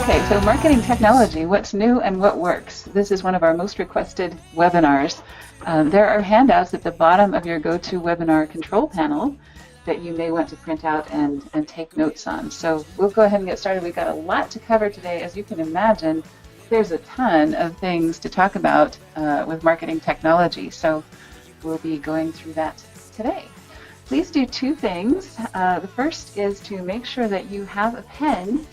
Okay, so marketing technology, what's new and what works? This is one of our most requested webinars. There are handouts at the bottom of your GoToWebinar control panel that you may want to print out and take notes on. So we'll go ahead and get started. We've got a lot to cover today. As you can imagine, there's a ton of things to talk about with marketing technology. So we'll be going through that today. Please do two things. The first is to make sure that you have a pen,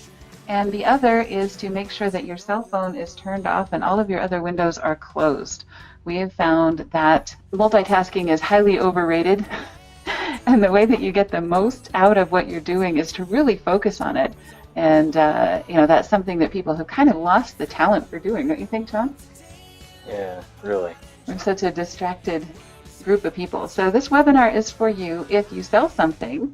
and the other is to make sure that your cell phone is turned off and all of your other windows are closed. We have found that multitasking is highly overrated, and the way that you get the most out of what you're doing is to really focus on it. And that's something that people have kind of lost the talent for doing, don't you think, John? Yeah, really. We're such a distracted group of people. So this webinar is for you if you sell something,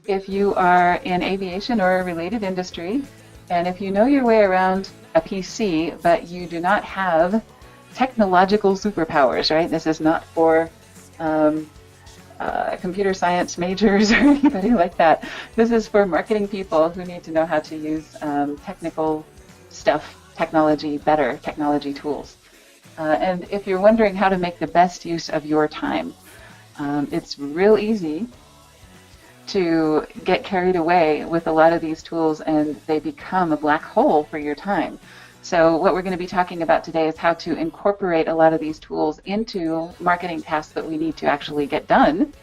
if you are in aviation or a related industry, and if you know your way around a PC, but you do not have technological superpowers, right? This is not for computer science majors or anybody like that. This is for marketing people who need to know how to use technical stuff, technology, better technology tools. And if you're wondering how to make the best use of your time, it's real easy to get carried away with a lot of these tools, and they become a black hole for your time. So what we're going to be talking about today is how to incorporate a lot of these tools into marketing tasks that we need to actually get done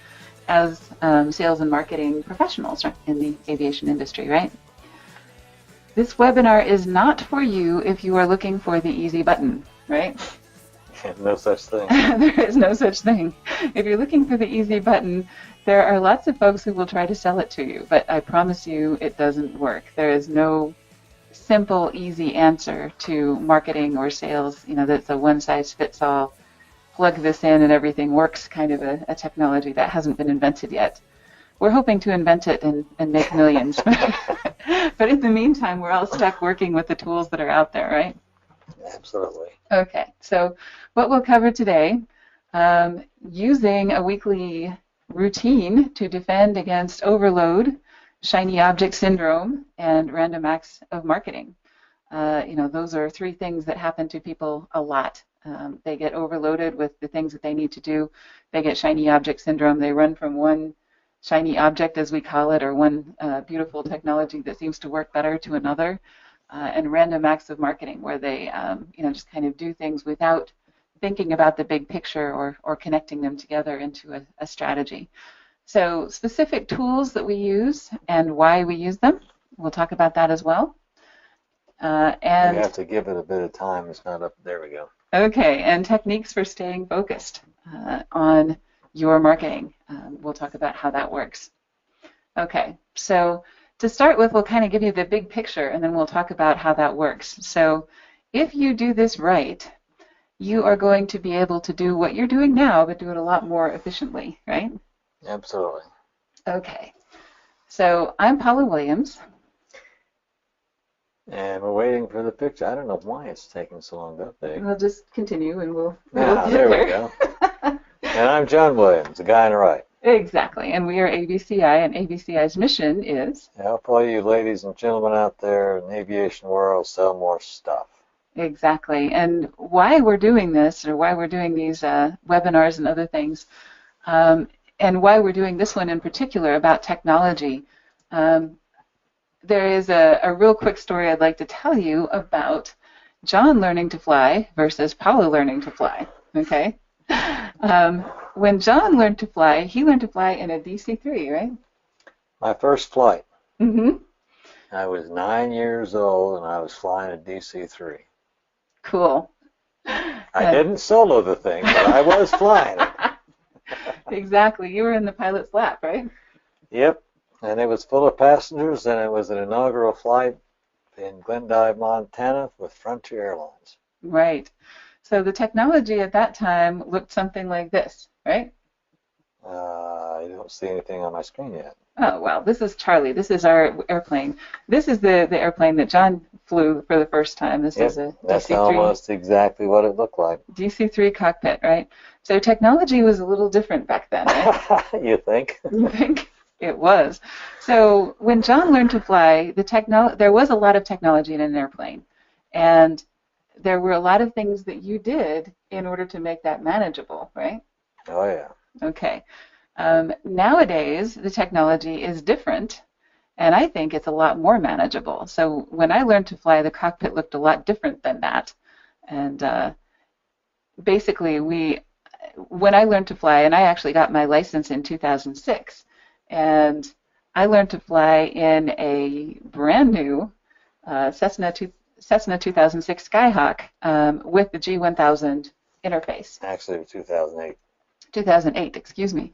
as sales and marketing professionals in the aviation industry, right? This webinar is not for you if you are looking for the easy button, right? No such thing. There is no such thing. If you're looking for the easy button, there are lots of folks who will try to sell it to you, but I promise you it doesn't work. There is no simple, easy answer to marketing or sales, that's a one-size-fits-all, plug this in and everything works kind of a technology that hasn't been invented yet. We're hoping to invent it and make millions. But in the meantime, we're all stuck working with the tools that are out there, right? Absolutely. Okay, so what we'll cover today, using a weekly routine to defend against overload, shiny object syndrome, and random acts of marketing. Those are three things that happen to people a lot. They get overloaded with the things that they need to do. They get shiny object syndrome. They run from one shiny object, as we call it, or one beautiful technology that seems to work better to another. And random acts of marketing, where they just kind of do things without thinking about the big picture or connecting them together into a strategy. So specific tools that we use and why we use them, we'll talk about that as well. And we have to give it a bit of time. It's not up. There we go. Okay, and techniques for staying focused on your marketing. We'll talk about how that works. Okay, so to start with, we'll kind of give you the big picture, and then we'll talk about how that works. So if you do this right, you are going to be able to do what you're doing now, but do it a lot more efficiently, right? Absolutely. Okay. So I'm Paula Williams. And we're waiting for the picture. I don't know why it's taking so long to update. We'll just continue, and we'll get there. We go. And I'm John Williams, the guy on the right. Exactly, and we are ABCI, and ABCI's mission is to help all you ladies and gentlemen out there in the aviation world sell more stuff. Exactly, and why we're doing this, or why we're doing these webinars and other things, and why we're doing this one in particular about technology. There is a real quick story I'd like to tell you about John learning to fly versus Paula learning to fly, okay? When John learned to fly, he learned to fly in a DC-3, right? My first flight. Mm-hmm. I was 9 years old, and I was flying a DC-3. Cool. I didn't solo the thing, but I was flying it. Exactly. You were in the pilot's lap, right? Yep. And it was full of passengers, and it was an inaugural flight in Glendive, Montana with Frontier Airlines. Right. So the technology at that time looked something like this, right? I don't see anything on my screen yet. Oh, well, this is Charlie. This is our airplane. This is the airplane that John flew for the first time. This is a That's DC-3. almost exactly what it looked like. DC-3 cockpit, right? So technology was a little different back then, right? You think? You think? It was. So when John learned to fly, there was a lot of technology in an airplane, and there were a lot of things that you did in order to make that manageable, right? Oh, yeah. Okay. Nowadays, the technology is different, and I think it's a lot more manageable. So when I learned to fly, the cockpit looked a lot different than that. And basically, when I learned to fly, and I actually got my license in 2006, and I learned to fly in a brand new Cessna 2006 Skyhawk with the G1000 interface. Actually, 2008. 2008, excuse me,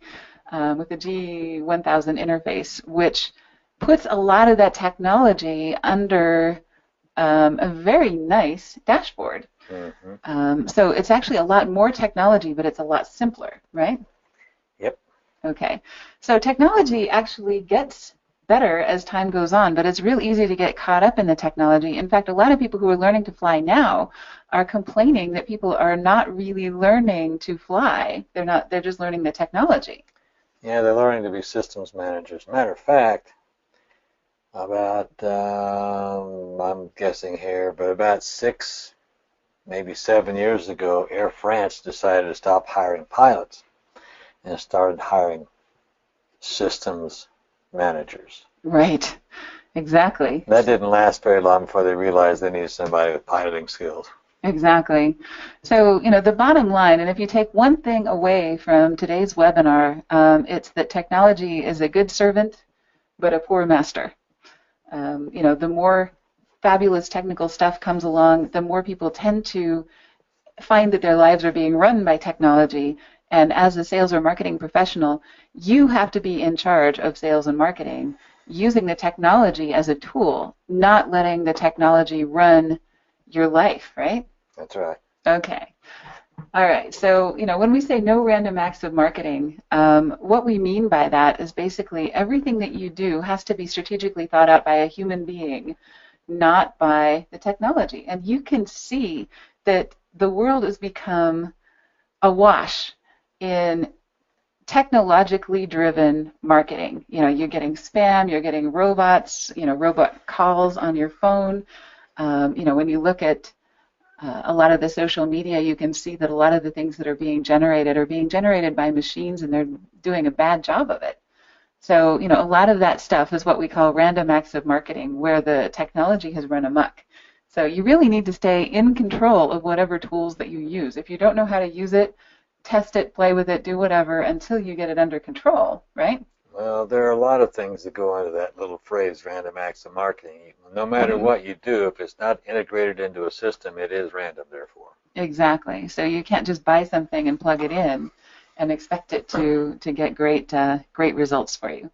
with the G1000 interface, which puts a lot of that technology under a very nice dashboard. Mm-hmm. So it's actually a lot more technology, but it's a lot simpler, right? Yep. Okay. So technology actually gets better as time goes on, but it's real easy to get caught up in the technology. In fact, a lot of people who are learning to fly now are complaining that people are not really learning to fly. They're just learning the technology. Yeah, they're learning to be systems managers. Matter of fact, about, I'm guessing here, but about 6, maybe 7 years ago, Air France decided to stop hiring pilots and started hiring systems managers. Right. Exactly. That didn't last very long before they realized they needed somebody with piloting skills. Exactly. So, the bottom line, and if you take one thing away from today's webinar, it's that technology is a good servant, but a poor master. The more fabulous technical stuff comes along, the more people tend to find that their lives are being run by technology. And as a sales or marketing professional, you have to be in charge of sales and marketing, using the technology as a tool, not letting the technology run your life, right? That's right. Okay. All right. So, when we say no random acts of marketing, what we mean by that is basically everything that you do has to be strategically thought out by a human being, not by the technology. And you can see that the world has become awash in technologically driven marketing. You're getting spam, you're getting robots, robot calls on your phone. When you look at a lot of the social media, you can see that a lot of the things that are being generated by machines, and they're doing a bad job of it. So, a lot of that stuff is what we call random acts of marketing, where the technology has run amok. So you really need to stay in control of whatever tools that you use. If you don't know how to use it, test it, play with it, do whatever until you get it under control, right? Well, there are a lot of things that go into that little phrase, random acts of marketing. No matter what you do, if it's not integrated into a system, it is random, therefore. Exactly. So you can't just buy something and plug it in and expect it to get great results for you.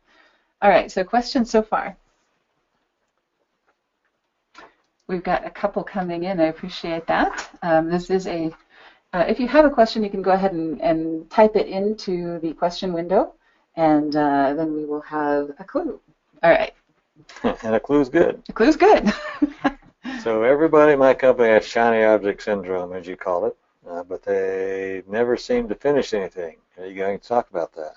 All right, so questions so far? We've got a couple coming in. I appreciate that. This is if you have a question, you can go ahead and type it into the question window, and then we will have a clue. All right. And a clue's good. A clue's good. So everybody in my company has shiny object syndrome, as you call it, but they never seem to finish anything. Are you going to talk about that?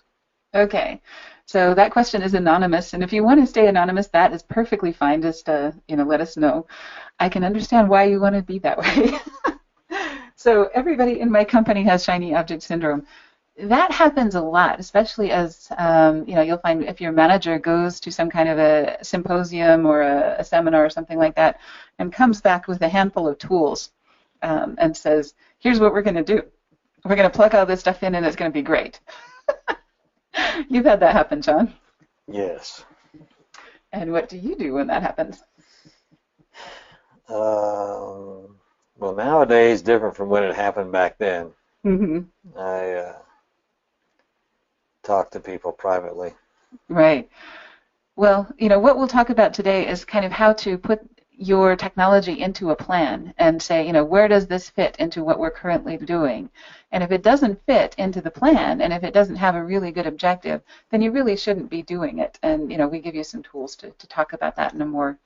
Okay. So that question is anonymous, and if you want to stay anonymous, that is perfectly fine. Just let us know. I can understand why you want to be that way. So everybody in my company has shiny object syndrome. That happens a lot, especially as you'll find if your manager goes to some kind of a symposium or a seminar or something like that and comes back with a handful of tools and says, here's what we're going to do. We're going to plug all this stuff in and it's going to be great. You've had that happen, John. Yes. And what do you do when that happens? Well, nowadays, different from when it happened back then. Mm-hmm. I talk to people privately. Right. Well, what we'll talk about today is kind of how to put your technology into a plan and say, where does this fit into what we're currently doing? And if it doesn't fit into the plan, and if it doesn't have a really good objective, then you really shouldn't be doing it. And, we give you some tools to talk about that in a more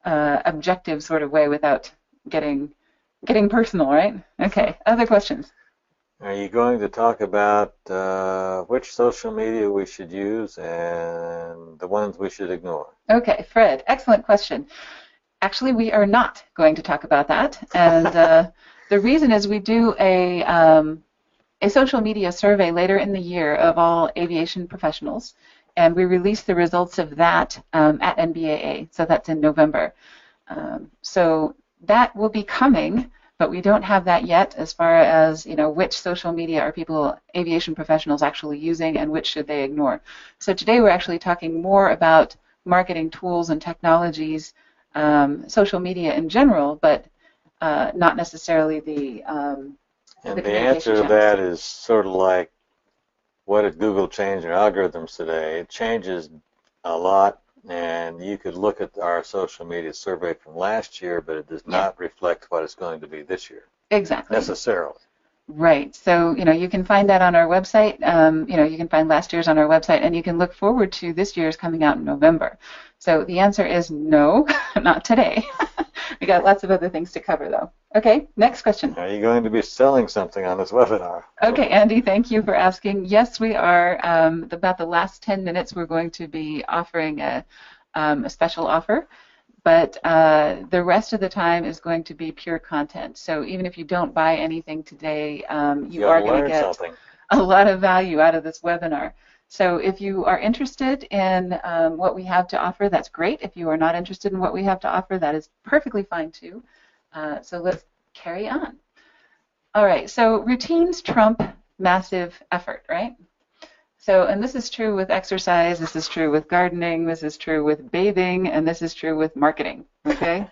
objective sort of way without getting personal, right? Okay, other questions? Are you going to talk about which social media we should use and the ones we should ignore? Okay, Fred, excellent question. Actually, we are not going to talk about that. And the reason is we do a social media survey later in the year of all aviation professionals, and we release the results of that at NBAA, so that's in November. So that will be coming, but we don't have that yet as far as, which social media are people, aviation professionals, actually using and which should they ignore. So today we're actually talking more about marketing tools and technologies, social media in general, but not necessarily the And the communication answer to channels. that is sort of like, what did Google change their algorithms today? It changes a lot, and you could look at our social media survey from last year, but it does not reflect what it's going to be this year. Exactly. Necessarily. Right. So, you can find that on our website. You can find last year's on our website, and you can look forward to this year's coming out in November. So the answer is no, not today. We got lots of other things to cover, though. Okay, next question. Are you going to be selling something on this webinar? Okay, Andy, thank you for asking. Yes, we are. About the last 10 minutes, we're going to be offering a special offer. But the rest of the time is going to be pure content. So even if you don't buy anything today, you are going to get something. a lot of value out of this webinar. So if you are interested in what we have to offer, that's great. If you are not interested in what we have to offer, that is perfectly fine too. So let's carry on. All right, so routines trump massive effort, right? So, and this is true with exercise, this is true with gardening, this is true with bathing, and this is true with marketing, okay?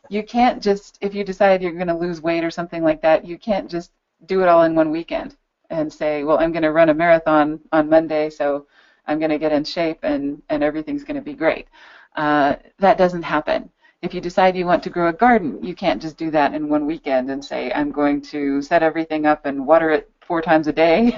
You can't just, if you decide you're going to lose weight or something like that, you can't just do it all in one weekend and say, well, I'm going to run a marathon on Monday, so I'm going to get in shape and everything's going to be great. That doesn't happen. If you decide you want to grow a garden, you can't just do that in one weekend and say, I'm going to set everything up and water it 4 times a day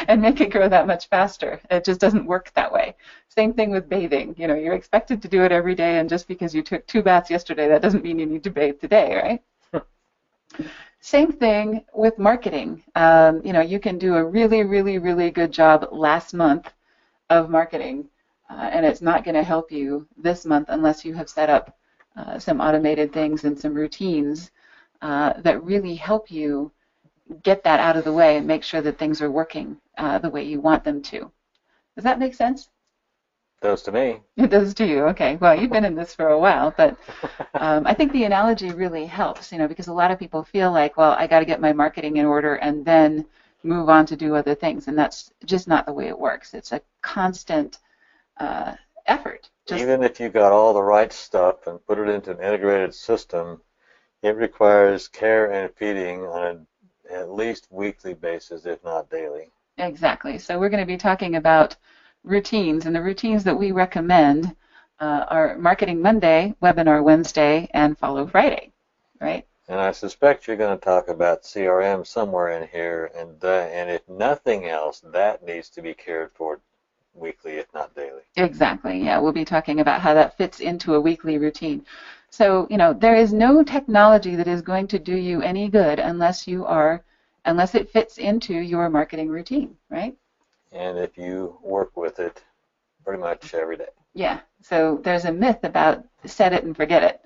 and make it grow that much faster. It just doesn't work that way. Same thing with bathing. You're expected to do it every day, and just because you took 2 baths yesterday, that doesn't mean you need to bathe today, right? Same thing with marketing. You can do a really, really, really good job last month of marketing, and it's not going to help you this month unless you have set up some automated things and some routines that really help you get that out of the way and make sure that things are working the way you want them to. Does that make sense? It does to me. It does to you. Okay. Well, you've been in this for a while, but I think the analogy really helps, because a lot of people feel like, well, I got to get my marketing in order and then move on to do other things, and that's just not the way it works. It's a constant effort. Even if you got all the right stuff and put it into an integrated system, it requires care and feeding on an at least weekly basis, if not daily. Exactly. So we're going to be talking about routines, and the routines that we recommend are Marketing Monday, Webinar Wednesday, and Follow Friday, right? And I suspect you're going to talk about CRM somewhere in here, and if nothing else, that needs to be cared for weekly, if not daily. Exactly. Yeah, we'll be talking about how that fits into a weekly routine. So, there is no technology that is going to do you any good unless it fits into your marketing routine, right? And if you work with it pretty much every day. Yeah. So there's a myth about set it and forget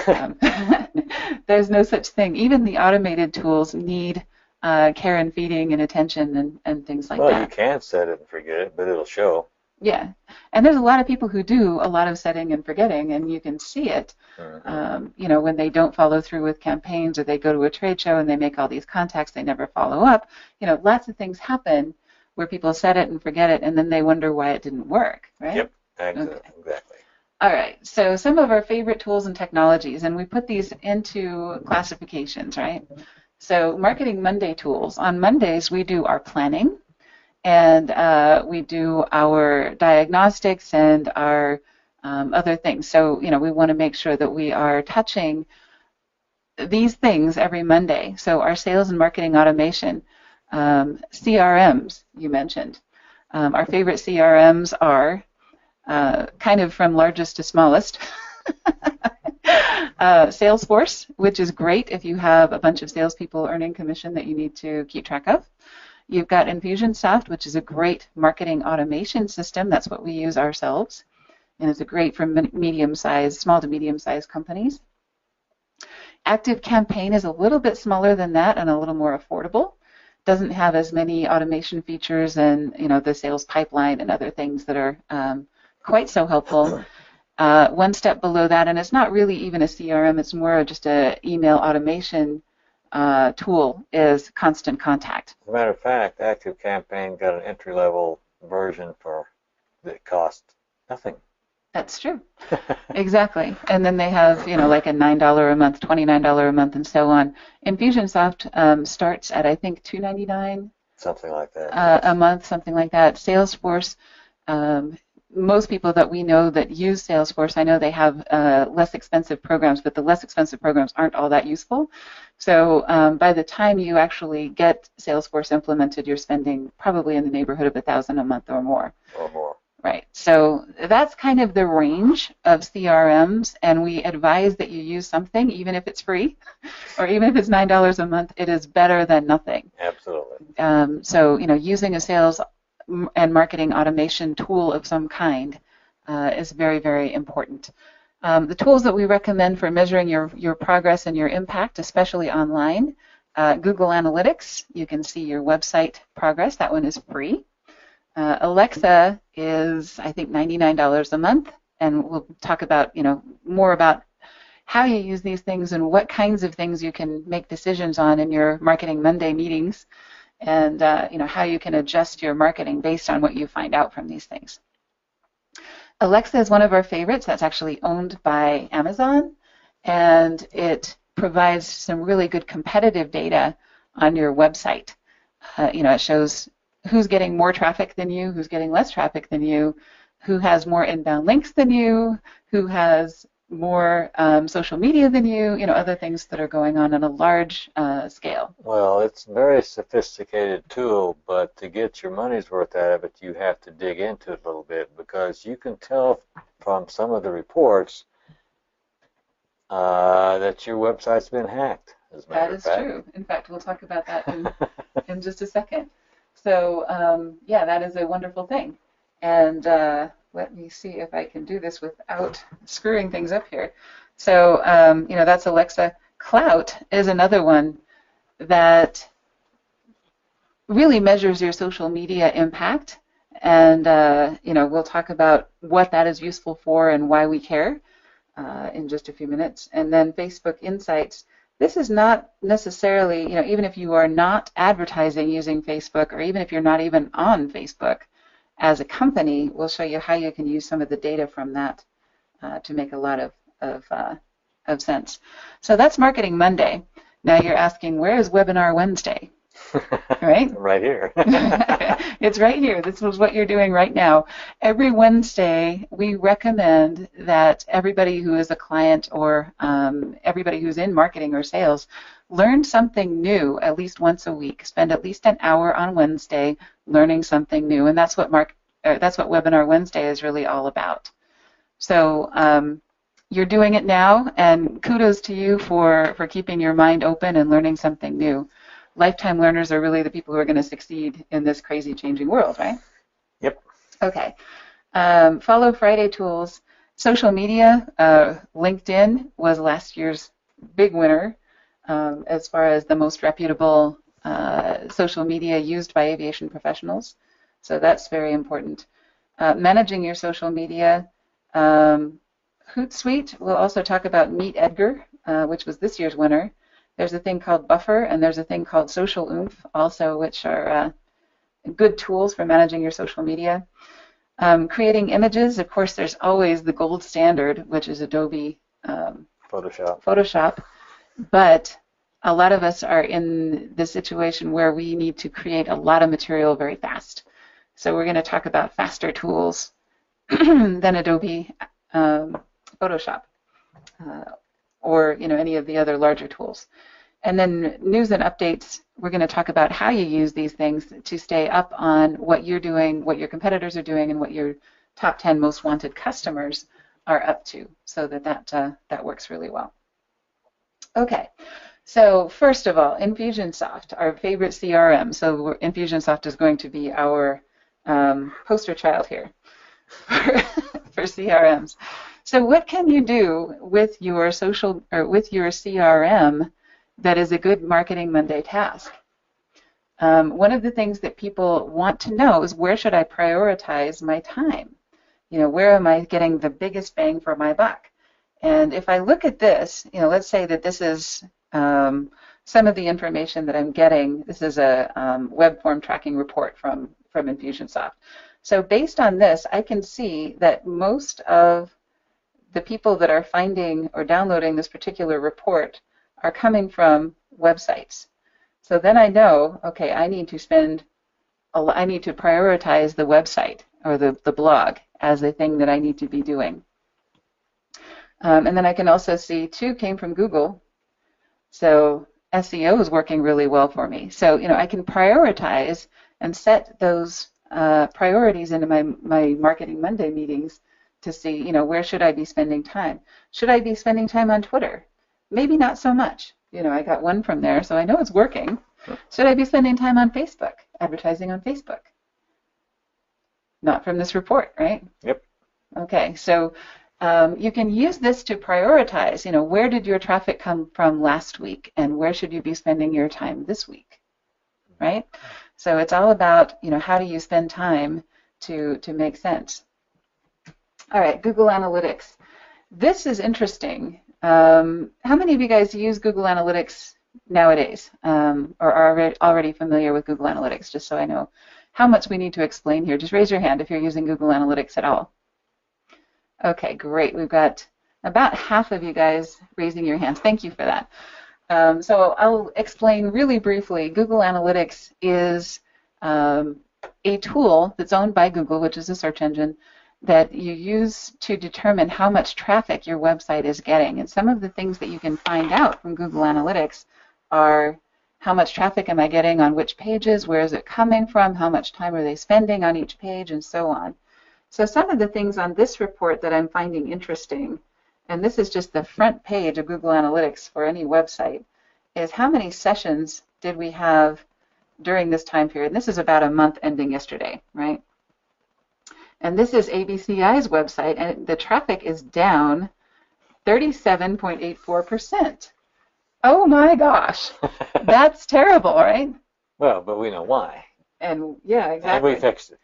it. There's no such thing. Even the automated tools need care and feeding and attention and things like that. Well, you can set it and forget it, but it'll show. Yeah, and there's a lot of people who do a lot of setting and forgetting, and you can see it, when they don't follow through with campaigns, or they go to a trade show and they make all these contacts, they never follow up. Lots of things happen where people set it and forget it, and then they wonder why it didn't work, right? Yep, exactly. All right, so some of our favorite tools and technologies, and we put these into classifications, right? So Marketing Monday tools. On Mondays, we do our planning, and we do our diagnostics and our other things. So, we want to make sure that we are touching these things every Monday. So our sales and marketing automation, CRMs, you mentioned. Our favorite CRMs are kind of from largest to smallest. Salesforce, which is great if you have a bunch of salespeople earning commission that you need to keep track of. You've got Infusionsoft, which is a great marketing automation system. That's what we use ourselves. And it's great for small to medium-sized companies. ActiveCampaign is a little bit smaller than that and a little more affordable. Doesn't have as many automation features and the sales pipeline and other things that are quite so helpful. One step below that, and it's not really even a CRM, it's more just an email automation tool, is Constant Contact. As a matter of fact, ActiveCampaign got an entry-level version that costs nothing. That's true. Exactly. And then they have, like a $9 a month, $29 a month, and so on. Infusionsoft starts at, I think, $2.99. Something like that. A month, something like that. Salesforce, most people that we know that use Salesforce, I know they have less expensive programs, but the less expensive programs aren't all that useful. So by the time you actually get Salesforce implemented, you're spending probably in the neighborhood of $1,000 a month or more. Or more. Right. So that's kind of the range of CRMs, and we advise that you use something, even if it's free, or even if it's $9 a month. It is better than nothing. Absolutely. So using a sales and marketing automation tool of some kind is very, very important. The tools that we recommend for measuring your progress and your impact, especially online, Google Analytics. You can see your website progress. That one is free. Alexa is, I think, $99 a month, and we'll talk about, more about how you use these things and what kinds of things you can make decisions on in your Marketing Monday meetings, and how you can adjust your marketing based on what you find out from these things. Alexa is one of our favorites. That's actually owned by Amazon, and it provides some really good competitive data on your website. It shows who's getting more traffic than you, who's getting less traffic than you, who has more inbound links than you, who has more social media than you, other things that are going on a large scale. Well, it's a very sophisticated tool, but to get your money's worth out of it, you have to dig into it a little bit, because you can tell from some of the reports that your website's been hacked, as a matter of fact. That is true. In fact, we'll talk about that in just a second. So, that is a wonderful thing. And let me see if I can do this without screwing things up here. So, that's Alexa. Clout is another one that really measures your social media impact. And, we'll talk about what that is useful for and why we care in just a few minutes. And then Facebook Insights. This is not necessarily, even if you are not advertising using Facebook, or even if you're not even on Facebook as a company, we'll show you how you can use some of the data from that to make a lot of sense. So that's Marketing Monday. Now you're asking, where is Webinar Wednesday? Right? Right here. It's right here. This is what you're doing right now. Every Wednesday, we recommend that everybody who is a client or everybody who's in marketing or sales learn something new at least once a week. Spend at least an hour on Wednesday learning something new, and that's what Webinar Wednesday is really all about. So you're doing it now, and kudos to you for keeping your mind open and learning something new. Lifetime learners are really the people who are going to succeed in this crazy changing world, right? Yep. Okay. Follow Friday tools. Social media, LinkedIn was last year's big winner as far as the most reputable social media used by aviation professionals. So that's very important. Managing your social media. Hootsuite, we'll also talk about Meet Edgar, which was this year's winner. There's a thing called Buffer, and there's a thing called Social Oomph also, which are good tools for managing your social media. Creating images, of course, there's always the gold standard, which is Adobe Photoshop. But a lot of us are in the situation where we need to create a lot of material very fast. So we're going to talk about faster tools than Adobe Photoshop. Or any of the other larger tools. And then news and updates, we're going to talk about how you use these things to stay up on what you're doing, what your competitors are doing, and what your top 10 most wanted customers are up to, so that works really well. Okay, so first of all, Infusionsoft, our favorite CRM. So Infusionsoft is going to be our poster child here for CRMs. So what can you do with your social or with your CRM that is a good Marketing Monday task? One of the things that people want to know is, where should I prioritize my time? Where am I getting the biggest bang for my buck? And if I look at this, let's say that this is some of the information that I'm getting. This is a web form tracking report from Infusionsoft. So based on this, I can see that most of the people that are finding or downloading this particular report are coming from websites. So then I know, okay, I need to prioritize the website or the blog as a thing that I need to be doing. And then I can also see 2 came from Google. So SEO is working really well for me. So, I can prioritize and set those priorities into my Marketing Monday meetings to see, where should I be spending time? Should I be spending time on Twitter? Maybe not so much. I got 1 from there, so I know it's working. Should I be spending time on Facebook, advertising on Facebook? Not from this report, right? Yep. Okay, so you can use this to prioritize, where did your traffic come from last week, and where should you be spending your time this week, right? So it's all about, how do you spend time to make sense. All right, Google Analytics. This is interesting. How many of you guys use Google Analytics nowadays, or are already familiar with Google Analytics, just so I know how much we need to explain here? Just raise your hand if you're using Google Analytics at all. Okay, great. We've got about half of you guys raising your hands. Thank you for that. So I'll explain really briefly. Google Analytics is a tool that's owned by Google, which is a search engine, that you use to determine how much traffic your website is getting. And some of the things that you can find out from Google Analytics are, how much traffic am I getting on which pages, where is it coming from, how much time are they spending on each page, and so on. So some of the things on this report that I'm finding interesting, and this is just the front page of Google Analytics for any website, is how many sessions did we have during this time period. And this is about a month ending yesterday, right? And this is ABCI's website, and the traffic is down 37.84%. Oh my gosh, that's terrible, right? Well, but we know why. And yeah, exactly. And we fixed it.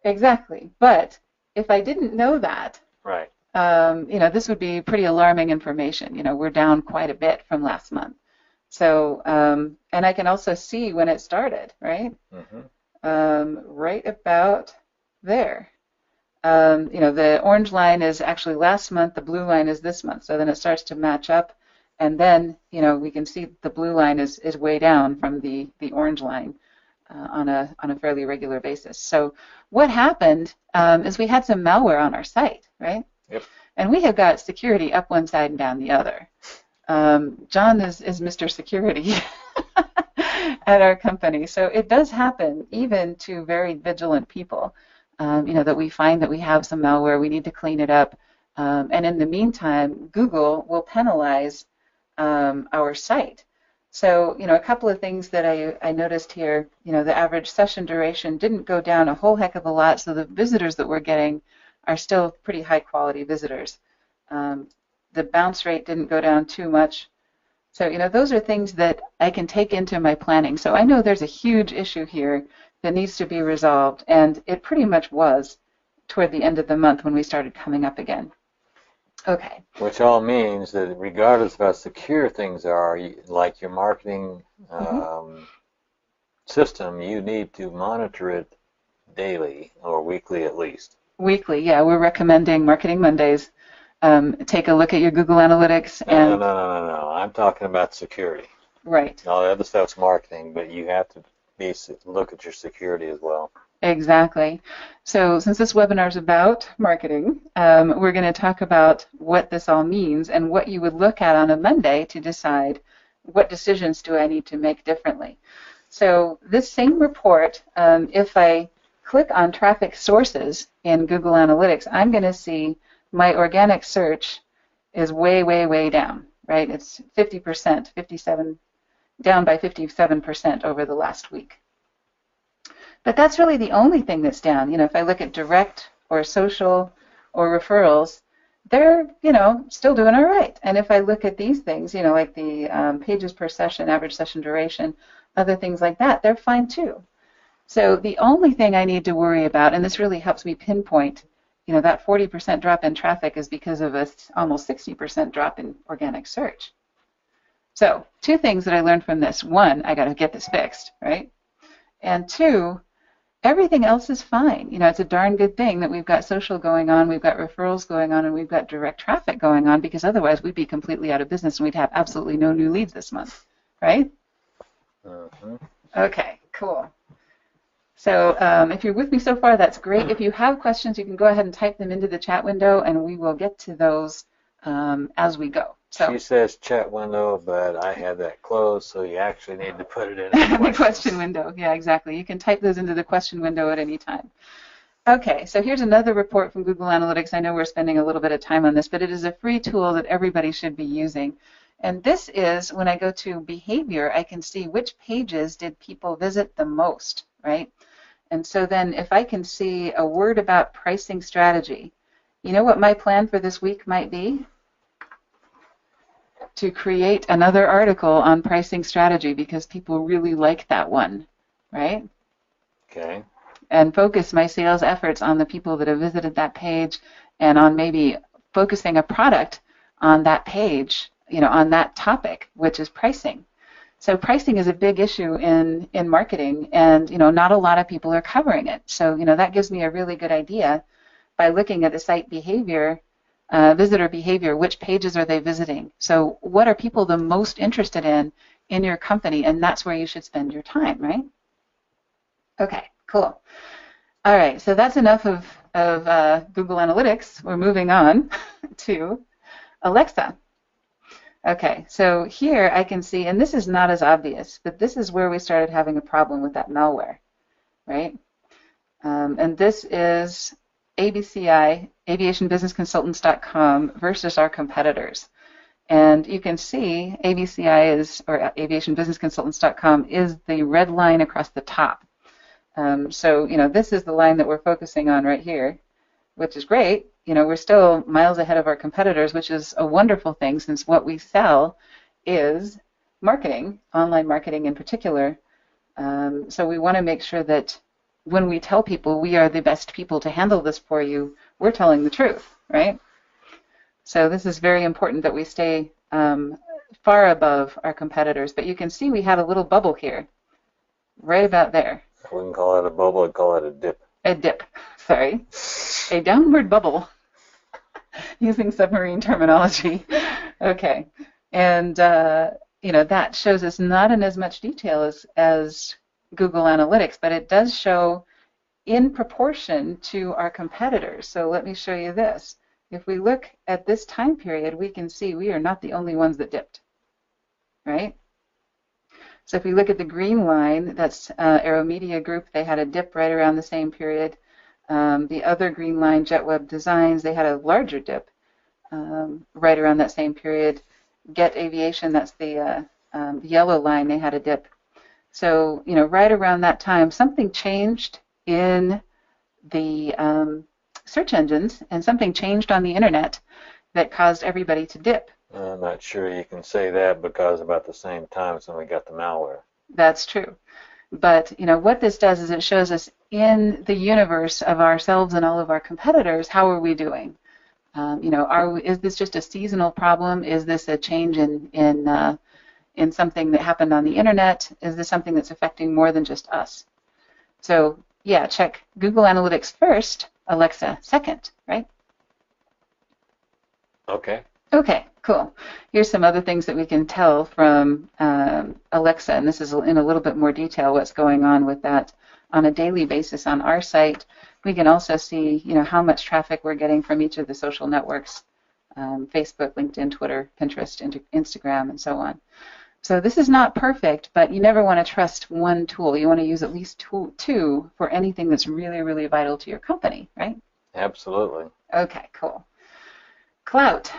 Exactly. But if I didn't know that, right, this would be pretty alarming information. We're down quite a bit from last month. So, and I can also see when it started, right? Mm-hmm. Right about there. The orange line is actually last month, the blue line is this month. So then it starts to match up, and then, we can see the blue line is way down from the orange line on a fairly regular basis. So what happened is we had some malware on our site, right? Yep. And we have got security up one side and down the other. John is Mr. Security at our company. So it does happen even to very vigilant people. That we find that we have some malware, we need to clean it up. And in the meantime, Google will penalize our site. So, a couple of things that I noticed here, the average session duration didn't go down a whole heck of a lot, so the visitors that we're getting are still pretty high quality visitors. The bounce rate didn't go down too much. So, those are things that I can take into my planning. So I know there's a huge issue here that needs to be resolved, and it pretty much was toward the end of the month when we started coming up again. Okay. Which all means that regardless of how secure things are, like your marketing system, you need to monitor it daily or weekly at least. Weekly, yeah. We're recommending Marketing Mondays. Take a look at your Google Analytics. And No. I'm talking about security. Right. All the other stuff's marketing, but you have to look at your security as well. Exactly. So since this webinar is about marketing, we're going to talk about what this all means and what you would look at on a Monday to decide what decisions do I need to make differently. So this same report, if I click on traffic sources in Google Analytics, I'm going to see my organic search is way, way, way down, right? It's 50%, 57, down by 57% over the last week. But that's really the only thing that's down. If I look at direct or social or referrals, they're, still doing all right. And if I look at these things, like the pages per session, average session duration, other things like that, they're fine too. So the only thing I need to worry about, and this really helps me pinpoint, that 40% drop in traffic is because of a almost 60% drop in organic search. So 2 things that I learned from this. 1, I got to get this fixed, right? And 2, everything else is fine. It's a darn good thing that we've got social going on, we've got referrals going on, and we've got direct traffic going on, because otherwise we'd be completely out of business and we'd have absolutely no new leads this month, right? Okay, cool. So if you're with me so far, that's great. If you have questions, you can go ahead and type them into the chat window, and we will get to those as we go. So, she says chat window, but I have that closed, so you actually need to put it in the question window. Yeah, exactly. You can type those into the question window at any time. Okay, so here's another report from Google Analytics. I know we're spending a little bit of time on this, but it is a free tool that everybody should be using. And this is, when I go to behavior, I can see which pages did people visit the most, right? And so then if I can see a word about pricing strategy, you know what my plan for this week might be? To create another article on pricing strategy, because people really like that one, right? Okay. And focus my sales efforts on the people that have visited that page, and on maybe focusing a product on that page, on that topic, which is pricing. So pricing is a big issue in marketing, and not a lot of people are covering it. So that gives me a really good idea by looking at the site behavior, visitor behavior, which pages are they visiting? So what are people the most interested in your company? And that's where you should spend your time, right? Okay, cool. All right, so that's enough of Google Analytics. We're moving on to Alexa. Okay, so here I can see, and this is not as obvious, but this is where we started having a problem with that malware, right? And this is ABCI, aviationbusinessconsultants.com versus our competitors. And you can see ABCI is, or aviationbusinessconsultants.com is the red line across the top. So, this is the line that we're focusing on right here, which is great. We're still miles ahead of our competitors, which is a wonderful thing, since what we sell is marketing, online marketing in particular. So we want to make sure that when we tell people we are the best people to handle this for you, we're telling the truth, right? So this is very important that we stay far above our competitors. But you can see we had a little bubble here, right about there. I wouldn't call it a bubble, I'd call it a dip. A dip, sorry. A downward bubble, using submarine terminology. Okay. And, that shows us not in as much detail as Google Analytics, but it does show in proportion to our competitors. So let me show you this. If we look at this time period, we can see we are not the only ones that dipped, right? So if we look at the green line, that's Aero Media Group, they had a dip right around the same period. The other green line, JetWeb Designs, they had a larger dip right around that same period. Get Aviation, that's the yellow line, they had a dip. So, right around that time, something changed in the search engines, and something changed on the internet that caused everybody to dip. I'm not sure you can say that, because about the same time as when we got the malware. That's true. But, what this does is it shows us in the universe of ourselves and all of our competitors, how are we doing? Is this just a seasonal problem? Is this a change in something that happened on the internet? Is this something that's affecting more than just us? So, yeah, check Google Analytics first, Alexa second, right? Okay. Okay, cool. Here's some other things that we can tell from Alexa, and this is in a little bit more detail what's going on with that on a daily basis on our site. We can also see, how much traffic we're getting from each of the social networks, Facebook, LinkedIn, Twitter, Pinterest, Instagram, and so on. So this is not perfect, but you never want to trust one tool. You want to use at least two for anything that's really, really vital to your company, right? Absolutely. Okay, cool. Clout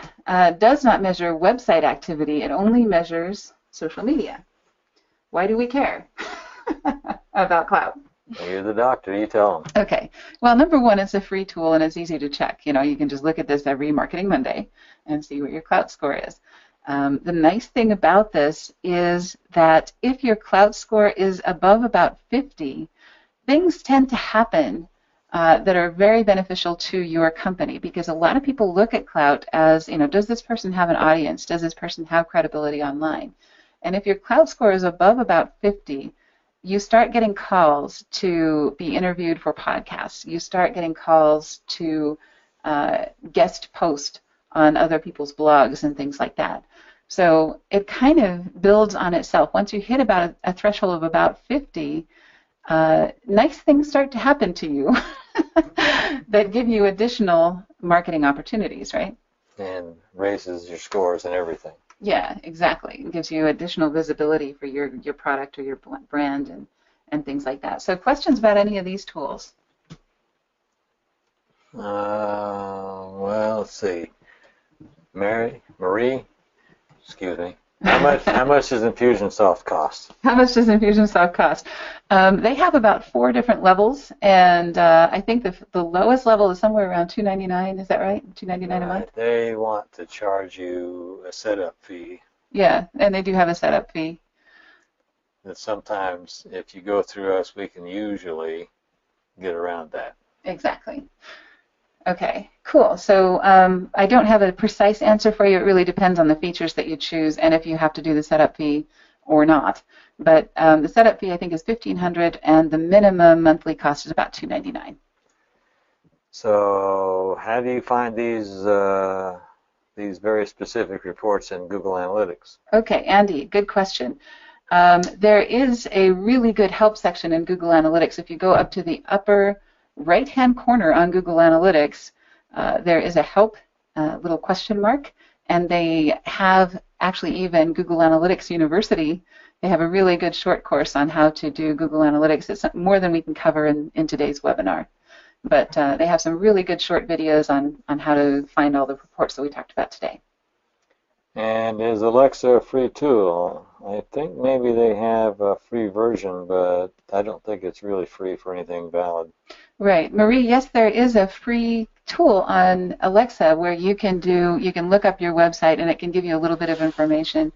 does not measure website activity. It only measures social media. Why do we care about Clout? You're the doctor, you tell them. Okay. Well, number one, it's a free tool and it's easy to check. You can just look at this every Marketing Monday and see what your Clout score is. The nice thing about this is that if your Clout score is above about 50, things tend to happen that are very beneficial to your company, because a lot of people look at Clout as, does this person have an audience? Does this person have credibility online? And if your Clout score is above about 50, you start getting calls to be interviewed for podcasts. You start getting calls to guest post on other people's blogs and things like that. So it kind of builds on itself. Once you hit about a threshold of about 50, nice things start to happen to you that give you additional marketing opportunities, right? And raises your scores and everything. Yeah, exactly. It gives you additional visibility for your product or your brand and things like that. So questions about any of these tools? Well, let's see. Marie, excuse me. How much does Infusionsoft cost? How much does Infusionsoft cost? They have about 4 different levels, and I think the lowest level is somewhere around $2.99. Is that right? $2.99 a month? They want to charge you a setup fee. Yeah, and they do have a setup fee. And sometimes, if you go through us, we can usually get around that. Exactly. Okay, cool. So I don't have a precise answer for you. It really depends on the features that you choose and if you have to do the setup fee or not. But the setup fee, I think, is $1,500, and the minimum monthly cost is about $2.99. So how do you find these very specific reports in Google Analytics? Okay, Andy, good question. There is a really good help section in Google Analytics. If you go up to the upper right-hand corner on Google Analytics, there is a help little question mark, and they have actually even Google Analytics University. They have a really good short course on how to do Google Analytics. It's more than we can cover in today's webinar. But they have some really good short videos on how to find all the reports that we talked about today. And is Alexa a free tool? I think maybe they have a free version, but I don't think it's really free for anything valid. Right. Marie, yes, there is a free tool on Alexa where you can look up your website and it can give you a little bit of information.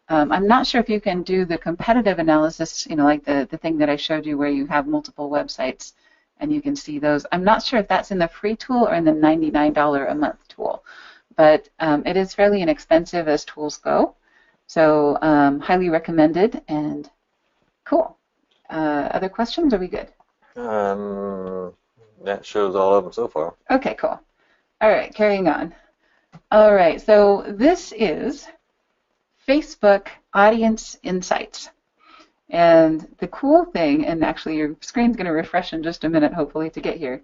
I'm not sure if you can do the competitive analysis, like the thing that I showed you where you have multiple websites and you can see those. I'm not sure if that's in the free tool or in the $99 a month tool, but it is fairly inexpensive as tools go. So highly recommended and cool. Other questions? Are we good? That shows all of them so far. Okay, cool. All right, carrying on. All right, so this is Facebook Audience Insights. And the cool thing, and actually your screen's going to refresh in just a minute, hopefully, to get here.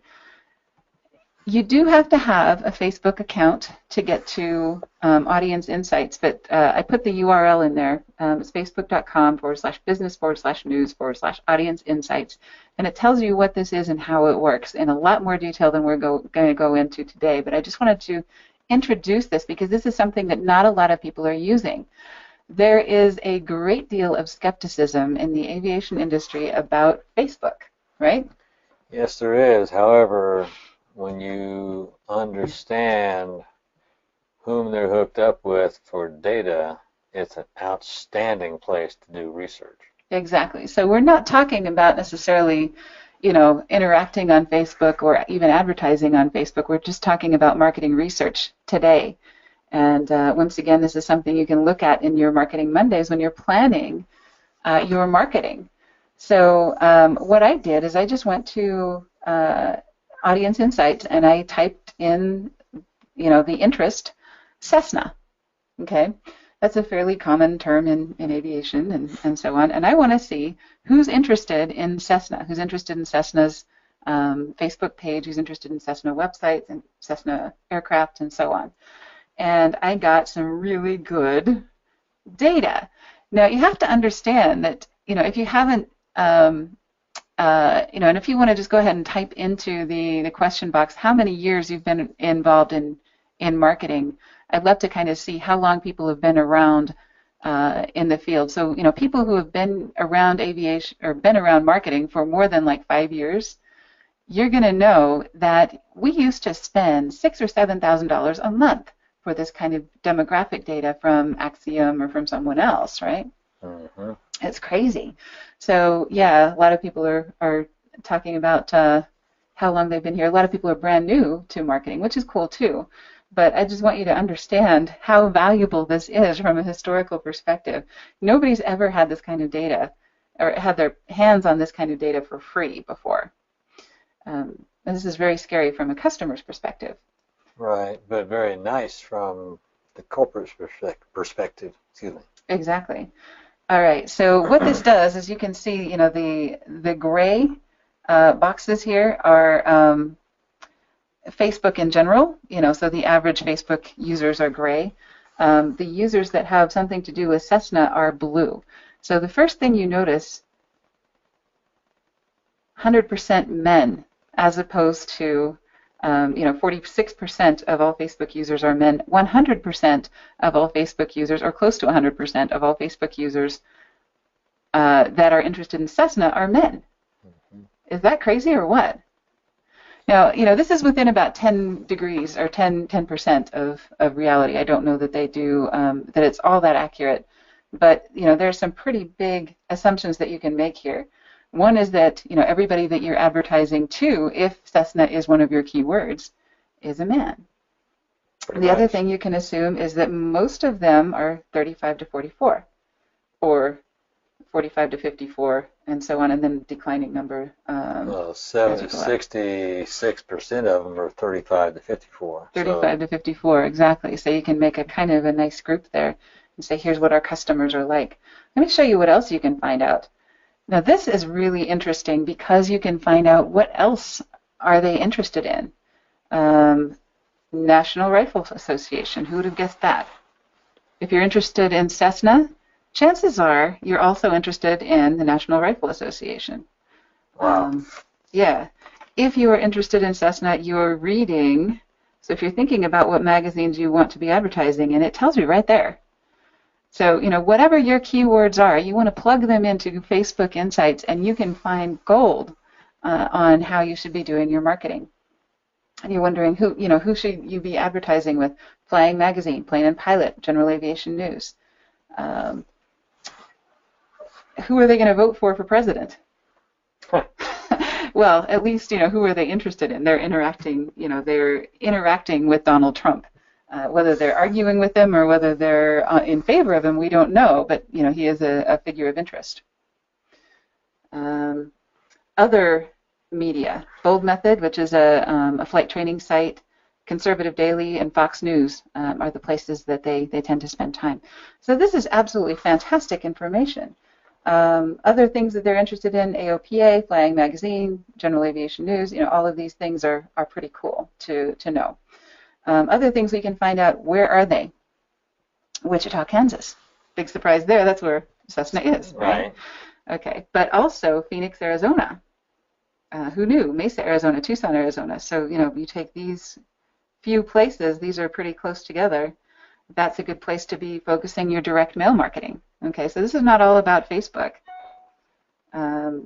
You do have to have a Facebook account to get to Audience Insights, but I put the URL in there. It's facebook.com/business/news/Audience Insights, and it tells you what this is and how it works in a lot more detail than we're going to go into today. But I just wanted to introduce this because this is something that not a lot of people are using. There is a great deal of skepticism in the aviation industry about Facebook, right? Yes, there is. However, when you understand whom they're hooked up with for data, it's an outstanding place to do research. Exactly. So we're not talking about necessarily, interacting on Facebook or even advertising on Facebook. We're just talking about marketing research today. And once again, this is something you can look at in your Marketing Mondays when you're planning your marketing. So what I did is I just went to Audience Insights and I typed in, the interest Cessna. Okay, that's a fairly common term in aviation and so on. And I want to see who's interested in Cessna, who's interested in Cessna's Facebook page, who's interested in Cessna websites and Cessna aircraft and so on. And I got some really good data. Now you have to understand that, if you haven't and if you want to just go ahead and type into the question box how many years you've been involved in in marketing, I'd love to kind of see how long people have been around in the field. So, people who have been around aviation or been around marketing for more than like 5 years, you're going to know that we used to spend $6,000 or $7,000 a month for this kind of demographic data from Axiom or from someone else, right? Mm-hmm. It's crazy. So yeah, a lot of people are talking about how long they've been here. A lot of people are brand new to marketing, which is cool too. But I just want you to understand how valuable this is from a historical perspective. Nobody's ever had this kind of data or had their hands on this kind of data for free before. And this is very scary from a customer's perspective. Right, but very nice from the corporate's perspective. Excuse me. Exactly. All right, so what this does is you can see, the gray boxes here are Facebook in general, so the average Facebook users are gray. The users that have something to do with Cessna are blue. So the first thing you notice, 100% men, as opposed to 46% of all Facebook users are men. 100% of all Facebook users, or close to 100% of all Facebook users that are interested in Cessna are men. Mm-hmm. Is that crazy or what? Now, this is within about 10 degrees or 10% of reality. I don't know that they do, that it's all that accurate. But, there's some pretty big assumptions that you can make here. One is that, everybody that you're advertising to, if Cessna is one of your keywords, is a man. The other thing you can assume is that most of them are 35 to 44, or 45 to 54, and so on, and then declining number. 66% of them are 35 to 54. 35 to 54, exactly. So you can make a kind of a nice group there and say, here's what our customers are like. Let me show you what else you can find out. Now this is really interesting because you can find out what else are they interested in. National Rifle Association, who would have guessed that? If you're interested in Cessna, chances are you're also interested in the National Rifle Association. Wow. Yeah. If you are interested in Cessna, you're reading, so if you're thinking about what magazines you want to be advertising in, it tells you right there. So, whatever your keywords are, you want to plug them into Facebook Insights, and you can find gold on how you should be doing your marketing. And you're wondering who should you be advertising with? Flying Magazine, Plane and Pilot, General Aviation News. Who are they going to vote for president? Well, at least who are they interested in? They're interacting. They're interacting with Donald Trump. Whether they're arguing with him or whether they're in favor of him, we don't know. But he is a figure of interest. Other media, Bold Method, which is a flight training site, Conservative Daily, and Fox News are the places that they tend to spend time. So this is absolutely fantastic information. Other things that they're interested in, AOPA, Flying Magazine, General Aviation News, all of these things are pretty cool to know. Other things we can find out, where are they? Wichita, Kansas. Big surprise there. That's where Cessna is, right? Okay. But also Phoenix, Arizona. Who knew? Mesa, Arizona, Tucson, Arizona. So, you take these few places, these are pretty close together. That's a good place to be focusing your direct mail marketing. Okay, so this is not all about Facebook.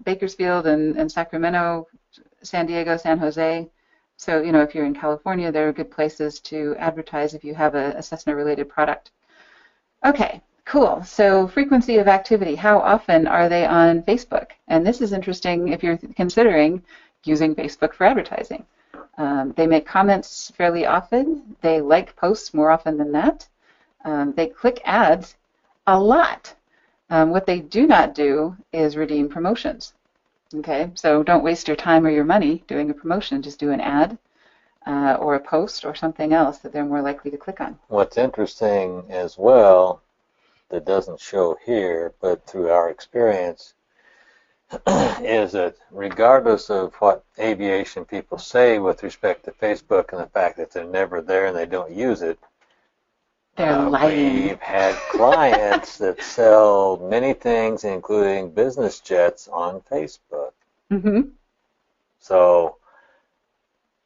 Bakersfield and Sacramento, San Diego, San Jose. So, if you're in California, there are good places to advertise if you have a Cessna-related product. Okay, cool. So frequency of activity, how often are they on Facebook? And this is interesting if you're considering using Facebook for advertising. They make comments fairly often. They like posts more often than that. They click ads a lot. What they do not do is redeem promotions. Okay, so don't waste your time or your money doing a promotion. Just do an ad or a post or something else that they're more likely to click on. What's interesting as well, that doesn't show here, but through our experience, is that regardless of what aviation people say with respect to Facebook and the fact that they're never there and they don't use it, they're lying. We've had clients that sell many things, including business jets, on Facebook. Mm-hmm. So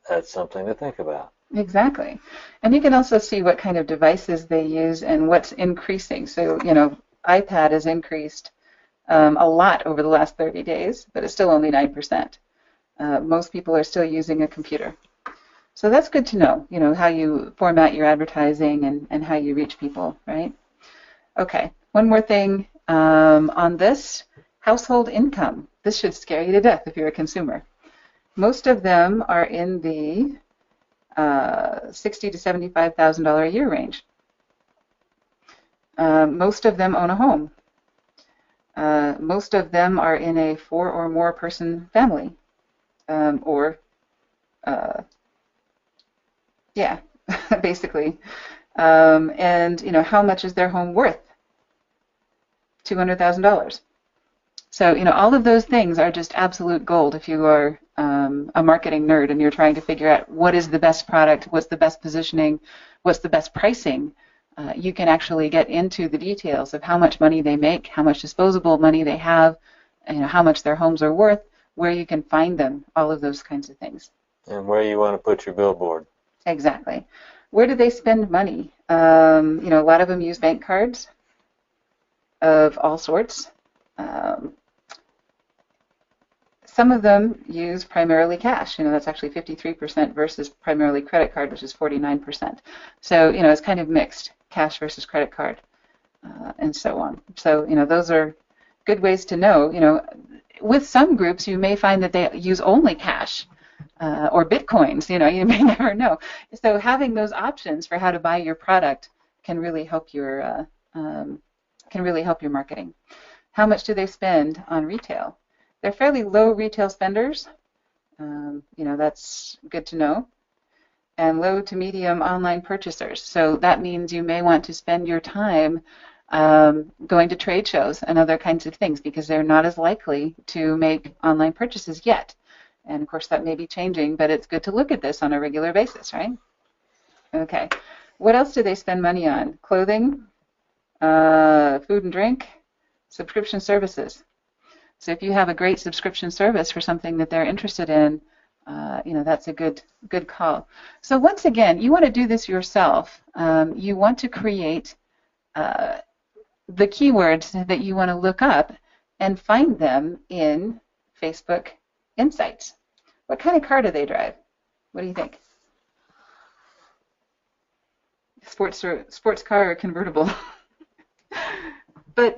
that's something to think about. Exactly. And you can also see what kind of devices they use and what's increasing. So, iPad has increased a lot over the last 30 days, but it's still only 9%. Most people are still using a computer. So that's good to know, how you format your advertising and how you reach people, right? Okay, one more thing on this, household income. This should scare you to death if you're a consumer. Most of them are in the $60,000 to $75,000 a year range. Most of them own a home. Most of them are in a 4 or more person family, or yeah, basically. And how much is their home worth? $200,000. So all of those things are just absolute gold if you are a marketing nerd and you're trying to figure out what is the best product, what's the best positioning, what's the best pricing. You can actually get into the details of how much money they make, how much disposable money they have, how much their homes are worth, where you can find them, all of those kinds of things. And where you want to put your billboard. Exactly. Where do they spend money? A lot of them use bank cards of all sorts. Some of them use primarily cash. That's actually 53% versus primarily credit card, which is 49%. So, it's kind of mixed, cash versus credit card, and so on. So, those are good ways to know. With some groups, you may find that they use only cash or bitcoins. You may never know. So, having those options for how to buy your product can really help your marketing. How much do they spend on retail? They're fairly low retail spenders. That's good to know. And low to medium online purchasers. So that means you may want to spend your time going to trade shows and other kinds of things because they're not as likely to make online purchases yet. And of course that may be changing, but it's good to look at this on a regular basis, right? Okay. What else do they spend money on? Clothing, food and drink, subscription services. So if you have a great subscription service for something that they're interested in, that's a good call. So once again, you want to do this yourself. You want to create the keywords that you want to look up and find them in Facebook Insights. What kind of car do they drive? What do you think? Sports car or convertible? But,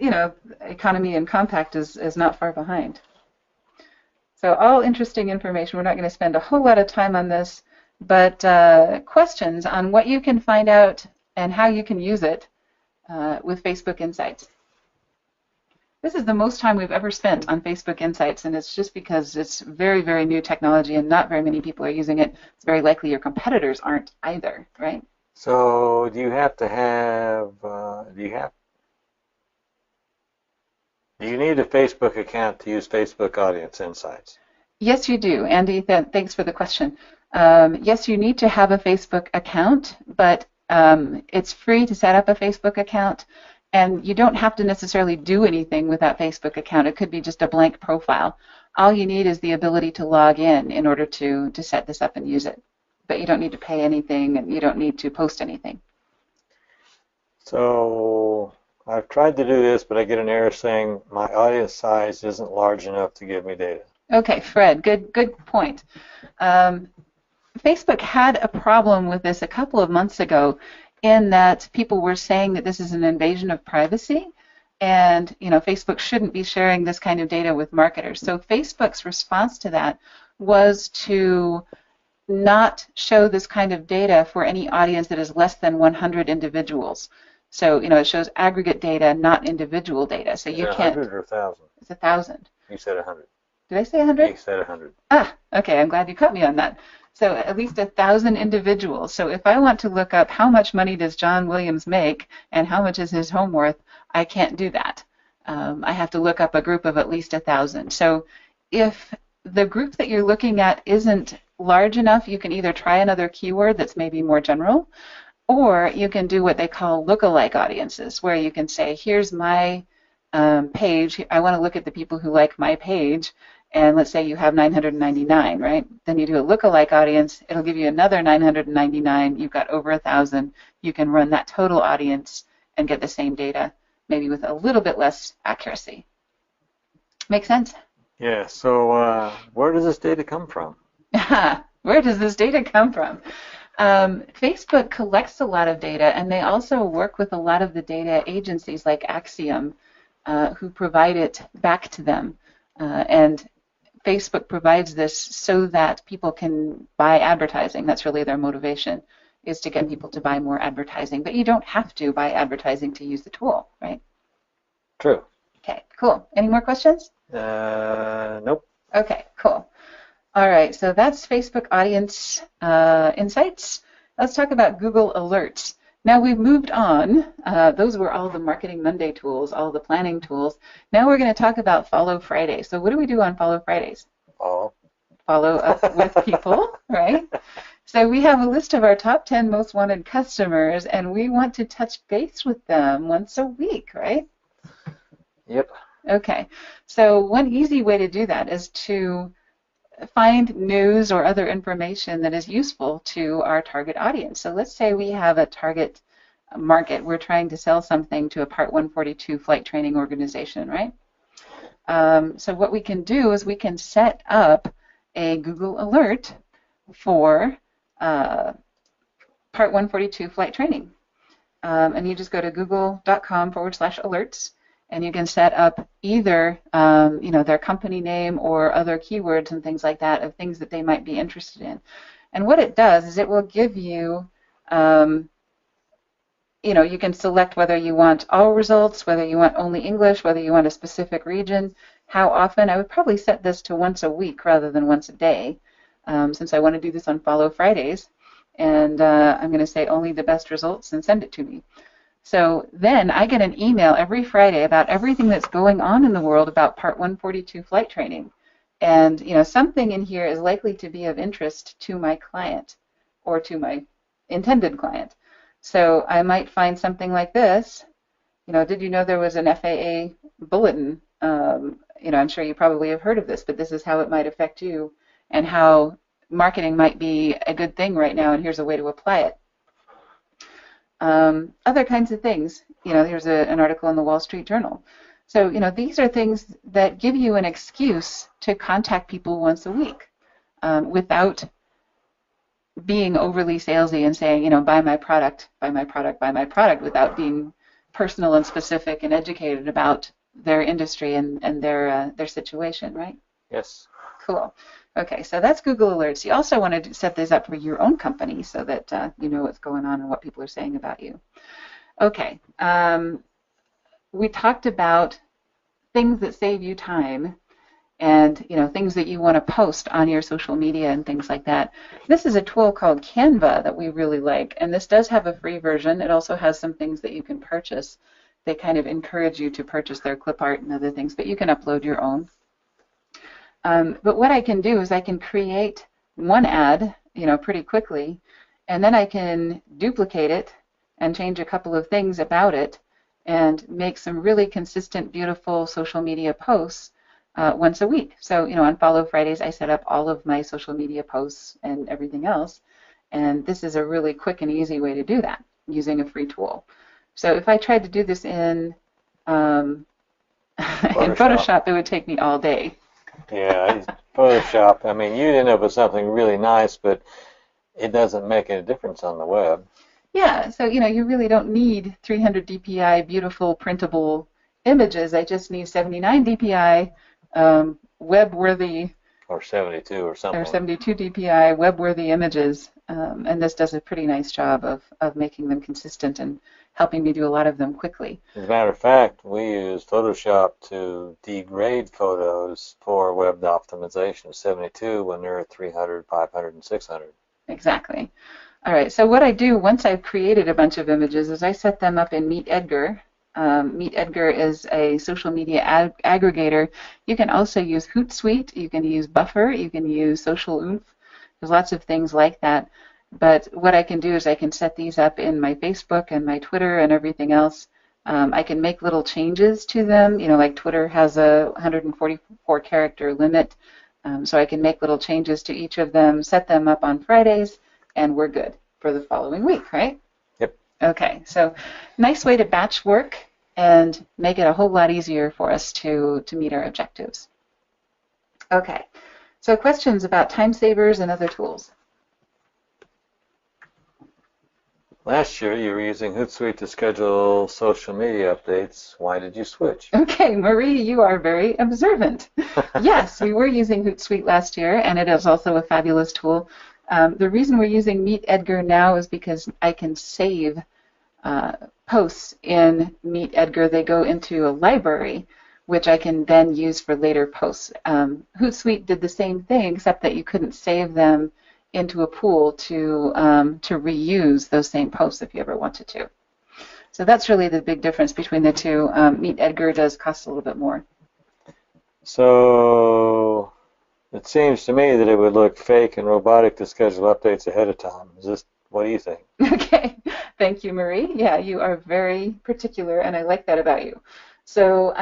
economy and compact is not far behind. So all interesting information. We're not going to spend a whole lot of time on this, but questions on what you can find out and how you can use it with Facebook Insights. This is the most time we've ever spent on Facebook Insights, and it's just because it's very, very new technology and not very many people are using it. It's very likely your competitors aren't either, right? So do you need a Facebook account to use Facebook Audience Insights? Yes, you do. Andy, thanks for the question. Yes, you need to have a Facebook account, but it's free to set up a Facebook account, and you don't have to necessarily do anything with that Facebook account. It could be just a blank profile. All you need is the ability to log in order to set this up and use it. But you don't need to pay anything, and you don't need to post anything. So I've tried to do this, but I get an error saying my audience size isn't large enough to give me data. Okay, Fred, good point. Facebook had a problem with this a couple of months ago in that people were saying that this is an invasion of privacy and Facebook shouldn't be sharing this kind of data with marketers. So Facebook's response to that was to not show this kind of data for any audience that is less than 100 individuals. So, it shows aggregate data, not individual data. So you can't. 100 or 1,000? It's 1,000. You said 100. Did I say 100? You said 100. Ah, okay. I'm glad you caught me on that. So at least 1,000 individuals. So if I want to look up how much money does John Williams make and how much is his home worth, I can't do that. I have to look up a group of at least 1,000. So if the group that you're looking at isn't large enough, you can either try another keyword that's maybe more general, or you can do what they call lookalike audiences, where you can say, here's my page. I want to look at the people who like my page, and let's say you have 999, right? Then you do a lookalike audience, it'll give you another 999, you've got over 1,000. You can run that total audience and get the same data, maybe with a little bit less accuracy. Make sense? Yeah, so where does this data come from? Where does this data come from? Facebook collects a lot of data, and they also work with a lot of the data agencies like Axiom, who provide it back to them. And Facebook provides this so that people can buy advertising. That's really their motivation, is to get people to buy more advertising. But you don't have to buy advertising to use the tool, right? True. Okay, cool. Any more questions? Nope. Okay, cool. All right, so that's Facebook Audience Insights. Let's talk about Google Alerts. Now we've moved on. Those were all the Marketing Monday tools, all the planning tools. Now we're going to talk about Follow Friday. So what do we do on Follow Fridays? Follow up with people, right? So we have a list of our top 10 most wanted customers, and we want to touch base with them once a week, right? Yep. Okay, so one easy way to do that is to find news or other information that is useful to our target audience. So let's say we have a target market. We're trying to sell something to a Part 142 flight training organization, right? So what we can do is we can set up a Google alert for Part 142 flight training. And you just go to google.com/alerts. And you can set up either, their company name or other keywords and things like that of things that they might be interested in. And what it does is it will give you, you can select whether you want all results, whether you want only English, whether you want a specific region, how often. I would probably set this to once a week rather than once a day, since I want to do this on Follow Fridays. And I'm going to say only the best results and send it to me. So then I get an email every Friday about everything that's going on in the world about Part 142 flight training. And, something in here is likely to be of interest to my client or to my intended client. So I might find something like this. Did you know there was an FAA bulletin? I'm sure you probably have heard of this, but this is how it might affect you and how marketing might be a good thing right now, and here's a way to apply it. Other kinds of things. Here's an article in the Wall Street Journal. So, these are things that give you an excuse to contact people once a week without being overly salesy and saying, buy my product, buy my product, buy my product, without being personal and specific and educated about their industry and their situation, right? Yes. Cool. Okay, so that's Google Alerts. You also want to set these up for your own company so that you know what's going on and what people are saying about you. Okay, we talked about things that save you time and things that you want to post on your social media and things like that. This is a tool called Canva that we really like, and this does have a free version. It also has some things that you can purchase. They kind of encourage you to purchase their clip art and other things, but you can upload your own. But what I can do is I can create one ad, pretty quickly, and then I can duplicate it and change a couple of things about it and make some really consistent, beautiful social media posts once a week. So, on Follow Fridays, I set up all of my social media posts and everything else, and this is a really quick and easy way to do that using a free tool. So if I tried to do this in Photoshop, it would take me all day. Yeah, Photoshop, you end up with something really nice, but it doesn't make any difference on the web. Yeah, so, you really don't need 300 dpi beautiful printable images. I just need 79 dpi web-worthy. Or 72 or something. Or 72 dpi web-worthy images. And this does a pretty nice job of making them consistent and helping me do a lot of them quickly. As a matter of fact, we use Photoshop to degrade photos for web optimization, 72 when they're at 300, 500, and 600. Exactly. All right, so what I do once I've created a bunch of images is I set them up in MeetEdgar. MeetEdgar is a social media aggregator. You can also use Hootsuite, you can use Buffer, you can use Social Oomph. There's lots of things like that. But what I can do is I can set these up in my Facebook and my Twitter and everything else I can make little changes to them, like Twitter has a 144 character limit, so I can make little changes to each of them, set them up on Fridays, and we're good for the following week, right? Yep. Okay, so nice way to batch work and make it a whole lot easier for us to meet our objectives. Okay, so questions about time savers and other tools? Last year, you were using Hootsuite to schedule social media updates. Why did you switch? Okay, Marie, you are very observant. Yes, we were using Hootsuite last year, and it is also a fabulous tool. The reason we're using Meet Edgar now is because I can save posts in Meet Edgar. They go into a library, which I can then use for later posts. Hootsuite did the same thing, except that you couldn't save them into a pool to reuse those same posts if you ever wanted to. So that's really the big difference between the two. Meet Edgar does cost a little bit more. So it seems to me that it would look fake and robotic to schedule updates ahead of time. What do you think? Okay, thank you, Marie. Yeah, you are very particular, and I like that about you. So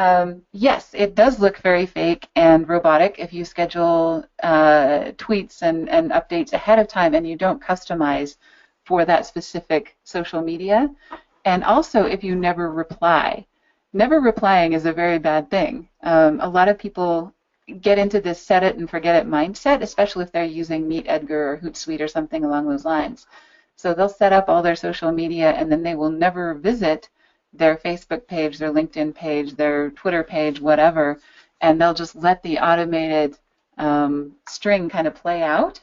yes, it does look very fake and robotic if you schedule tweets and updates ahead of time and you don't customize for that specific social media. And also if you never reply. Never replying is a very bad thing. A lot of people get into this set it and forget it mindset, especially if they're using Meet Edgar or Hootsuite or something along those lines. So they'll set up all their social media and then they will never visit their Facebook page, their LinkedIn page, their Twitter page, whatever, and they'll just let the automated string kind of play out.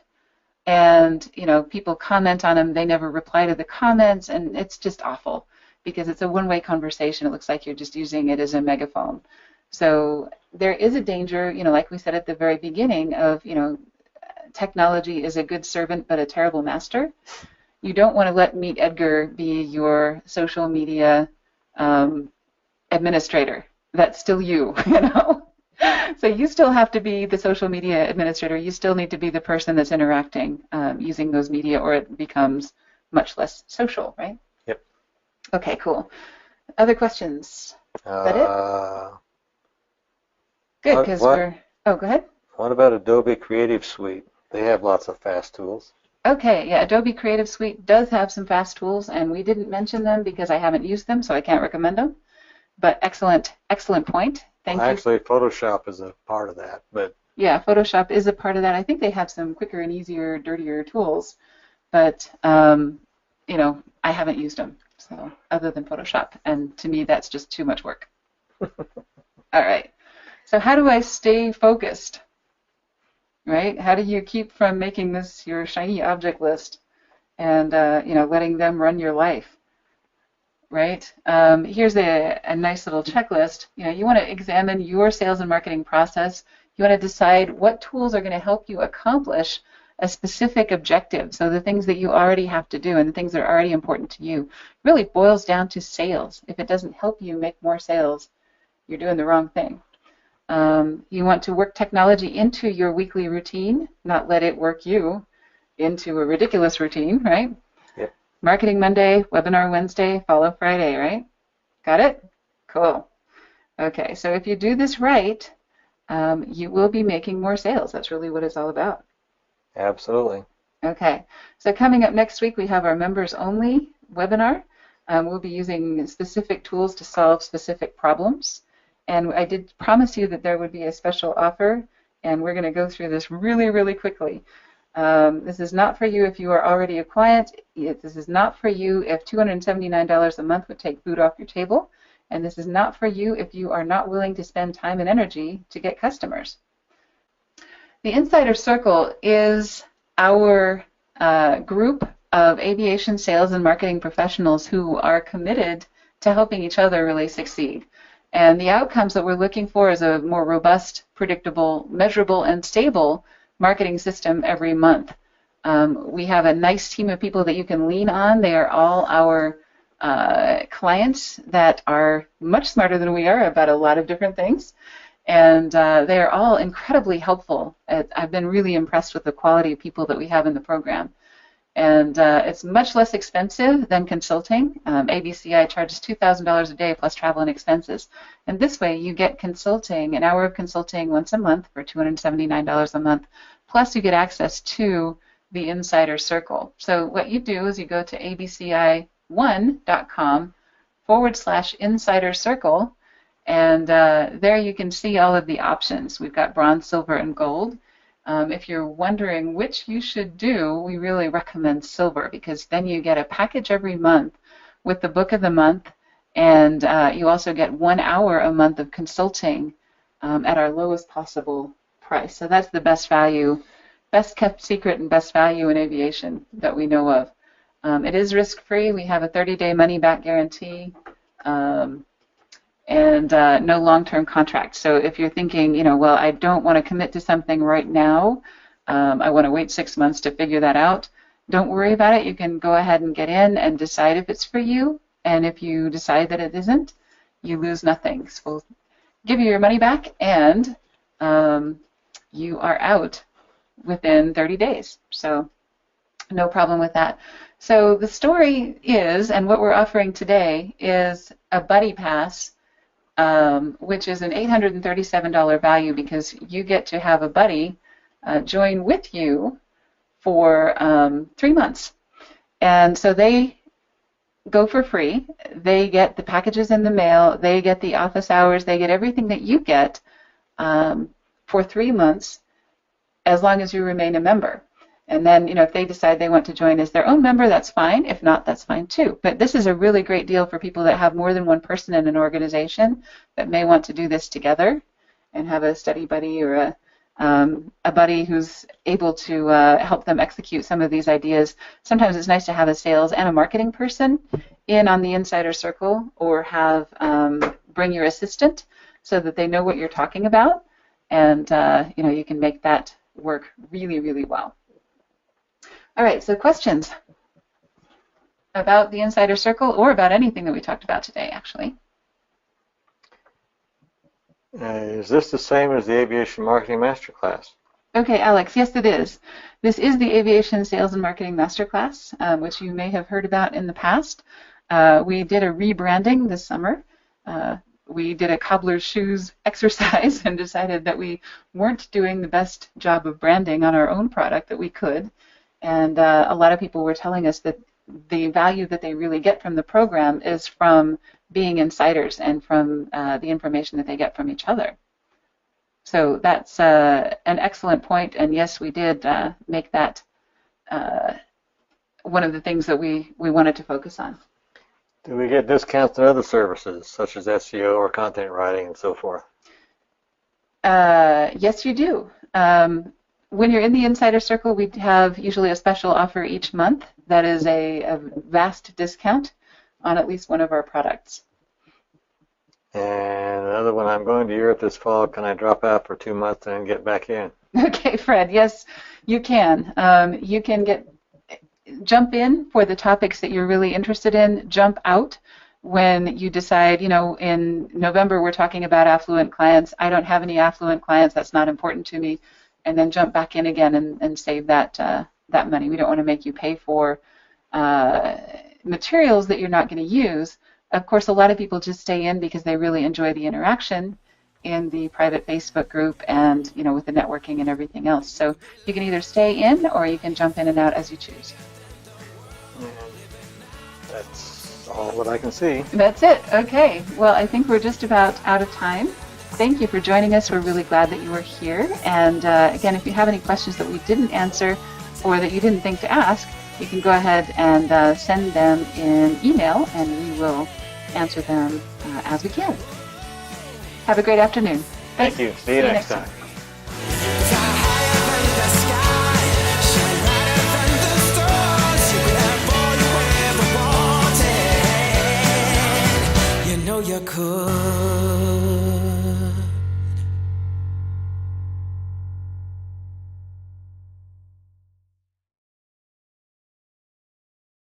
And people comment on them, they never reply to the comments, and it's just awful because it's a one-way conversation. It looks like you're just using it as a megaphone. So there is a danger, like we said at the very beginning of, technology is a good servant but a terrible master. You don't want to let Meet Edgar be your social media administrator. That's still you, So you still have to be the social media administrator. You still need to be the person that's interacting using those media, or it becomes much less social, right? Yep. Okay, cool. Other questions? Is that it? Good, because we're... Oh, go ahead. What about Adobe Creative Suite? They have lots of fast tools. Okay, yeah, Adobe Creative Suite does have some fast tools, and we didn't mention them because I haven't used them, so I can't recommend them. But excellent point. Thank you. Actually, Photoshop is a part of that, but yeah, Photoshop is a part of that. I think they have some quicker and easier, dirtier tools, but I haven't used them. So other than Photoshop, and to me, that's just too much work. All right. So how do I stay focused? Right? How do you keep from making this your shiny object list and letting them run your life? Right? Here's a nice little checklist. You want to examine your sales and marketing process. You want to decide what tools are going to help you accomplish a specific objective. So the things that you already have to do and the things that are already important to you really boils down to sales. If it doesn't help you make more sales, you're doing the wrong thing. You want to work technology into your weekly routine, not let it work you into a ridiculous routine, right? Yep. Marketing Monday, Webinar Wednesday, Follow Friday, right? Got it? Cool. Okay, so if you do this right, you will be making more sales. That's really what it's all about. Absolutely. Okay, so coming up next week, we have our members only webinar. We'll be using specific tools to solve specific problems. And I did promise you that there would be a special offer, and we're going to go through this really, really quickly. This is not for you if you are already a client. This is not for you if $279 a month would take food off your table. And this is not for you if you are not willing to spend time and energy to get customers. The Insider Circle is our group of aviation sales and marketing professionals who are committed to helping each other really succeed. And the outcomes that we're looking for is a more robust, predictable, measurable, and stable marketing system every month. We have a nice team of people that you can lean on. They are all our clients that are much smarter than we are about a lot of different things. And they are all incredibly helpful. I've been really impressed with the quality of people that we have in the program. And it's much less expensive than consulting. ABCI charges $2,000 a day plus travel and expenses. And this way you get consulting, an hour of consulting once a month for $279 a month, plus you get access to the Insider Circle. So what you do is you go to abci1.com/Insider Circle, and there you can see all of the options. We've got bronze, silver, and gold. If you're wondering which you should do, we really recommend silver, because then you get a package every month with the book of the month, and you also get 1 hour a month of consulting at our lowest possible price. So that's the best value, best kept secret and best value in aviation that we know of. It is risk-free. We have a 30-day money-back guarantee. And no long-term contract. So if you're thinking, well, I don't want to commit to something right now, I want to wait 6 months to figure that out, don't worry about it. You can go ahead and get in and decide if it's for you. And if you decide that it isn't, you lose nothing. So we'll give you your money back, and you are out within 30 days. So no problem with that. So the story is, and what we're offering today is a buddy pass, which is an $837 value, because you get to have a buddy join with you for 3 months. And so they go for free. They get the packages in the mail. They get the office hours. They get everything that you get for 3 months, as long as you remain a member. And then, if they decide they want to join as their own member, that's fine. If not, that's fine too. But this is a really great deal for people that have more than one person in an organization that may want to do this together and have a study buddy or a buddy who's able to help them execute some of these ideas. Sometimes it's nice to have a sales and a marketing person in on the Insider Circle, or have bring your assistant so that they know what you're talking about, and you can make that work really, really well. All right, so questions about the Insider Circle, or about anything that we talked about today, actually? Is this the same as the Aviation Marketing Masterclass? Okay, Alex, yes it is. This is the Aviation Sales and Marketing Masterclass, which you may have heard about in the past. We did a rebranding this summer. We did a cobbler's shoes exercise and decided that we weren't doing the best job of branding on our own product that we could. And a lot of people were telling us that the value that they really get from the program is from being insiders and from the information that they get from each other. So that's an excellent point. And yes, we did make that one of the things that we wanted to focus on. Do we get discounts on other services, such as SEO or content writing and so forth? Yes, you do. When you're in the Insider Circle, we have usually a special offer each month that is a vast discount on at least one of our products. And another one, I'm going to Europe this fall. Can I drop out for 2 months and get back in? Okay, Fred, yes, you can. You can jump in for the topics that you're really interested in, jump out when you decide, in November we're talking about affluent clients. I don't have any affluent clients, that's not important to me. And then jump back in again and save that money. We don't want to make you pay for materials that you're not going to use. Of course, a lot of people just stay in because they really enjoy the interaction in the private Facebook group and with the networking and everything else. So you can either stay in or you can jump in and out as you choose. That's all what I can see. That's it. Okay. Well, I think we're just about out of time. Thank you for joining us. We're really glad that you were here. And again, if you have any questions that we didn't answer or that you didn't think to ask, you can go ahead and send them in email, and we will answer them as we can. Have a great afternoon. Thank you. See you next time. You could.